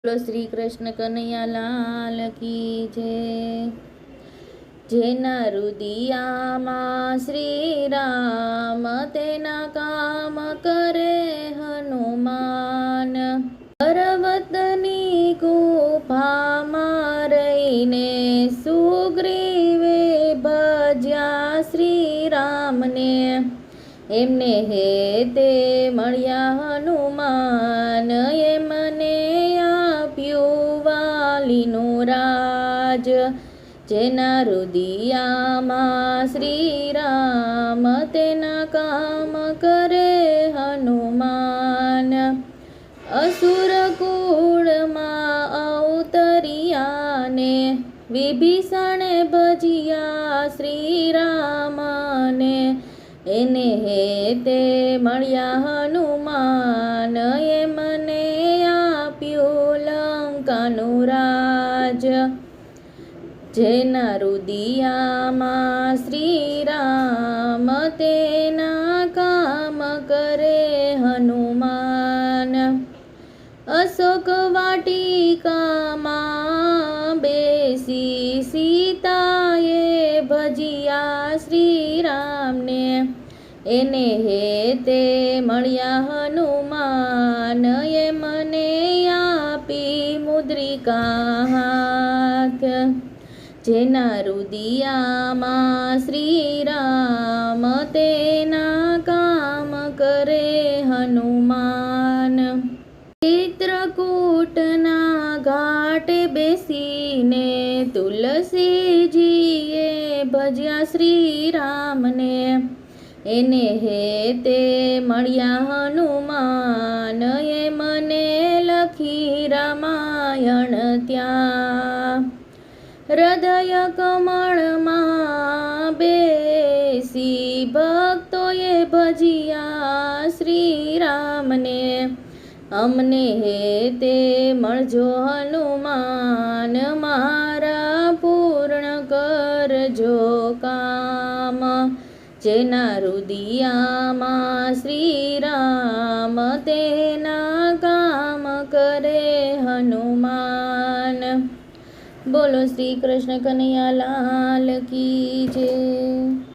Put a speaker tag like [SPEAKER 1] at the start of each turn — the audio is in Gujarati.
[SPEAKER 1] બોલો શ્રી કૃષ્ણ કનૈયા લાલ કી જય। જેના રુદિયામાં શ્રી રામ તેના કામ કરે હનુમાન। પર્વતની ગુફામાં રહીને સુગ્રીવે ભજ્યા શ્રી રામને। એમને હેતે મળ્યા હનુમાન, એમને આપ્યું વાલીનું રાજ। જેના રુદિયામાં શ્રી રામ તેના કામ કરે હનુમાન। અસુર કુળમાં અવતરિયાને વિભીષણે ભજ્યા શ્રી રામને। એને હેતે મળ્યા હનુમાન, એમને આપ્યું લંકાનું રાજ। જેના રુદિયામાં શ્રી રામ તેના કામ કરે હનુમાન। અશોક વાટિકામાં બેસી સીતાએ ભજ્યા શ્રી રામને। એને હેતે મળ્યા હનુમાન, એમને આપી મુદ્રિકા હાથ। જેના રુદિયામાં શ્રી રામ તેના કામ કરે હનુમાન। ચિત્રકૂટના ઘાટે બેસીને તુલસીજીએ ભજ્યા શ્રી રામને। એને હેતે મળ્યા હનુમાન, એમને લખી રામાયણ ત્યાં। હૃદય કમળમાં બેસી ભક્તોએ ભજ્યા શ્રી રામને। અમને હેતે મળજો હનુમાન, મારા પૂર્ણ કરજો કામ। જેના રુદિયામાં શ્રી રામ તેના કામ કરે હનુમાન। બોલો શ્રી કૃષ્ણ કનૈયા લાલ કી જય।